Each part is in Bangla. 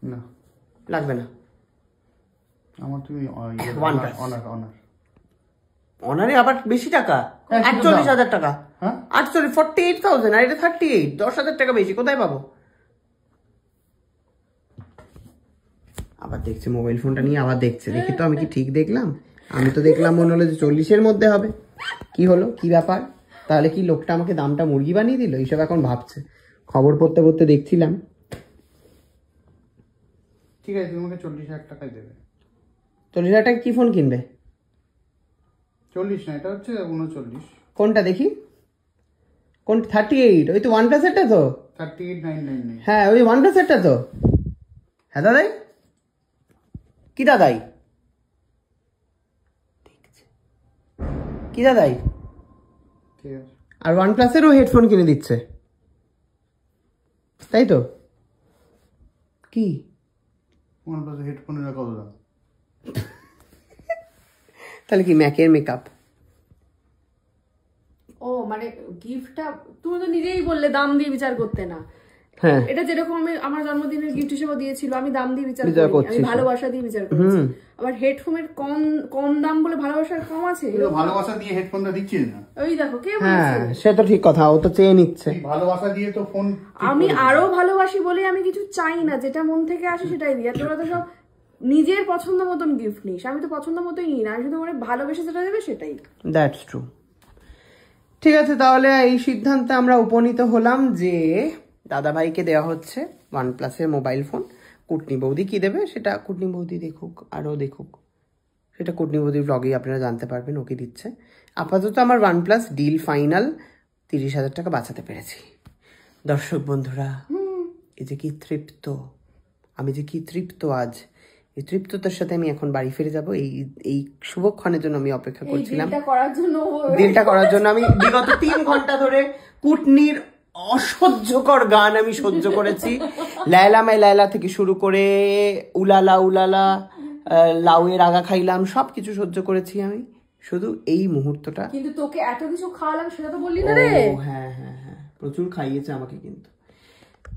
না লাগবে না আমার তুমি অনারে আবার বেশি টাকা 48,000 টাকা। 48,000 আর এটা 38, 10,000 টাকা বেশি, কোথায় পাবো? আবার দেখছে মোবাইল ফোনটা নিয়ে, আবার দেখছে, দেখি তো আমি কি ঠিক দেখলাম? আমি তো দেখলাম মনে হলো যে 40-এর মধ্যে হবে। কি হলো, কি ব্যাপার? তাহলে কি লোকটা আমাকে দামটা মুরগি বানিয়ে দিল? এইসব এখন ভাবছে। খবর পড়তে পড়তে দেখছিলাম। ঠিক আছে, তুমি আমাকে 40,000 টাকায় দেবে। 40,000 টাকা কি ফোন কিনবে? 40 না, এটা হচ্ছে 39। কোনটা দেখি? কোন 38? ওই তো OnePlus এরটা তো। 38,999। হ্যাঁ, ওই OnePlus এরটা তো। হ্যাঁ দাদাই, কি দাদাই? কি দাদাই? ঠিক আছে। আর OnePlus এরও হেডফোন কিনে দিচ্ছে, তাই তো? কি OnePlus হেডফোনের কত দাম? তাহলে কি ম্যাকের মেকআপ? ও মানে গিফটটা তুমি তো নিজেই বললে দাম দিয়ে বিচার করতে না। হ্যাঁ, এটা যেরকম আমি আমার জন্মদিনের গিফট হিসেবে দিয়েছিল, আমি দাম দিয়ে বিচার করি, আমি ভালোবাসা দিয়ে বিচার করছি। আবার হেডফোনের কম দাম বলে ভালোবাসার কম আছে? ভালোবাসা দিয়ে হেডফোনটা দিচ্ছিস না? ওই দেখো কে বলছে? হ্যাঁ, সে তো ঠিক কথা, ও তো চেয়ে নিচ্ছে। ভালোবাসা দিয়ে তো ফোন আমি আরো ভালোবাসি বলে আমি কিছু চাই না, যেটা মন থেকে আসে সেটাই দিই। আর তোরা তো সব নিজের পছন্দ মতন গিফট নিস, আমি তো পছন্দ মতোই নিই না, আমি শুধু মানে ভালোবেসে যেটা দেবে সেটাই। That's true. ঠিক আছে, তাহলে এই সিদ্ধান্তে আমরা উপনীত হলাম যে দাদাভাইকে দেওয়া হচ্ছে OnePlus-এর মোবাইল ফোন। কুটনি বৌদি কি দেবে সেটা কুটনি বৌদি দেখুক, আরও দেখুক, সেটা কুটনি বৌদির ব্লগেই আপনারা জানতে পারবেন ওকে দিচ্ছে। আপাতত আমার OnePlus ডিল ফাইনাল, 30,000 টাকা বাঁচাতে পেরেছি। দর্শক বন্ধুরা, এই যে কি তৃপ্ত, আমি যে কি তৃপ্ত আজ, এই তৃপ্ততার সাথে আমি এখন বাড়ি ফিরে যাব। এই শুভক্ষণের জন্য আমি অপেক্ষা করছিলাম। ডিলটা করার জন্য আমি বিগত 3 ঘন্টা ধরে কুটনির অসহ্যকর গান আমি সহ্য করেছি। লায়লা মাই লায়লা থেকে শুরু করে উলালা উলালা, লাউয়ের আগা খাইলাম, সবকিছু সহ্য করেছি আমি, শুধু এই মুহূর্তটা। কিন্তু তোকে এত কিছু খাওয়ালাম সেটা তো বললি না রে। হ্যাঁ হ্যাঁ হ্যাঁ, প্রচুর খাইয়েছে আমাকে কিন্তু।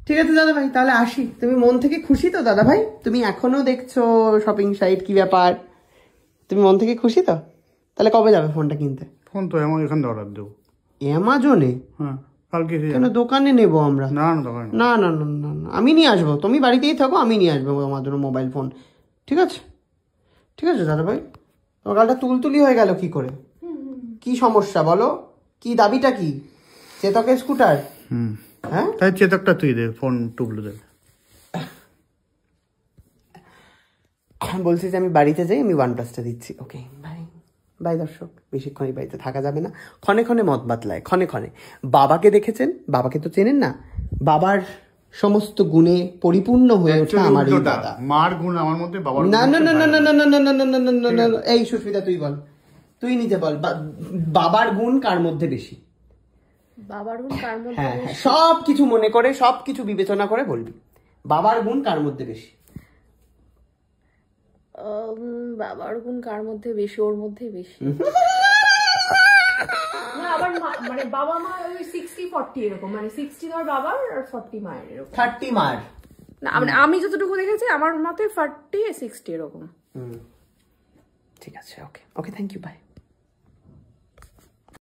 ঠিক আছে দাদা ভাই, তাহলে আসি। তুমি মন থেকে খুশি তো দাদা ভাই? তুমি এখনো দেখছো শপিং সাইট, কি ব্যাপার? তুমি মন থেকে খুশি তো? তাহলে কবে যাবে ফোনটা কিনতে? ফোন তো এখান থেকে অর্ডার দেবো। অ্যামাজনে? হ্যাঁ, কালকে। কেন, দোকানে নেবো আমরা? না না, দোকানে না না না না না, আমি নিয়ে আসবো, তুমি বাড়িতেই থাকো, আমি নিয়ে আসবো আমার জন্য মোবাইল ফোন। ঠিক আছে, ঠিক আছে দাদা ভাই। তোমার গালটা তুলতুলি হয়ে গেল কি করে? কি সমস্যা বলো, কি দাবিটা কি? চেতকের স্কুটার? হ্যাঁ, তাই চেতকটা তুই দে, ফোন টুবলু দে। বলছি যে আমি বাড়িতে যাই, আমি OnePlus-টা দিচ্ছি। ওকে, বাই বাই। দর্শক, বেশিক্ষণ এই বাড়িতে থাকা যাবে না, ক্ষণে ক্ষণে মত বাতলায়, ক্ষণে ক্ষণে। বাবাকে দেখেছেন, বাবাকে তো চেনেন না, বাবার সমস্ত গুণে পরিপূর্ণ হয়ে ওঠা আমার এই দাদা। মার গুণ আমার মধ্যে, বাবার না না না না না না না না না না না না না। এই সুস্মিতা, তুই বল, তুই নিজে বল, বাবার গুণ কার মধ্যে বেশি? বাবার গুণ কার মধ্যে? হ্যাঁ হ্যাঁ, সব কিছু মনে করে, সব কিছু বিবেচনা করে বলবি, বাবার গুণ কার মধ্যে বেশি? বাবার গুণ কার মধ্যে বেশি? ওর মধ্যেই বেশি। না, আবার মানে বাবা মা ওই 60-40 এরকম, মানে 60 ধর বাবার আর 40 মায়ের এরকম। 30 মার না, মানে আমি যতটুকু দেখেছি আমার মতে 40-60 এরকম। ঠিক আছে, ওকে ওকে, থ্যাংক ইউ, বাই।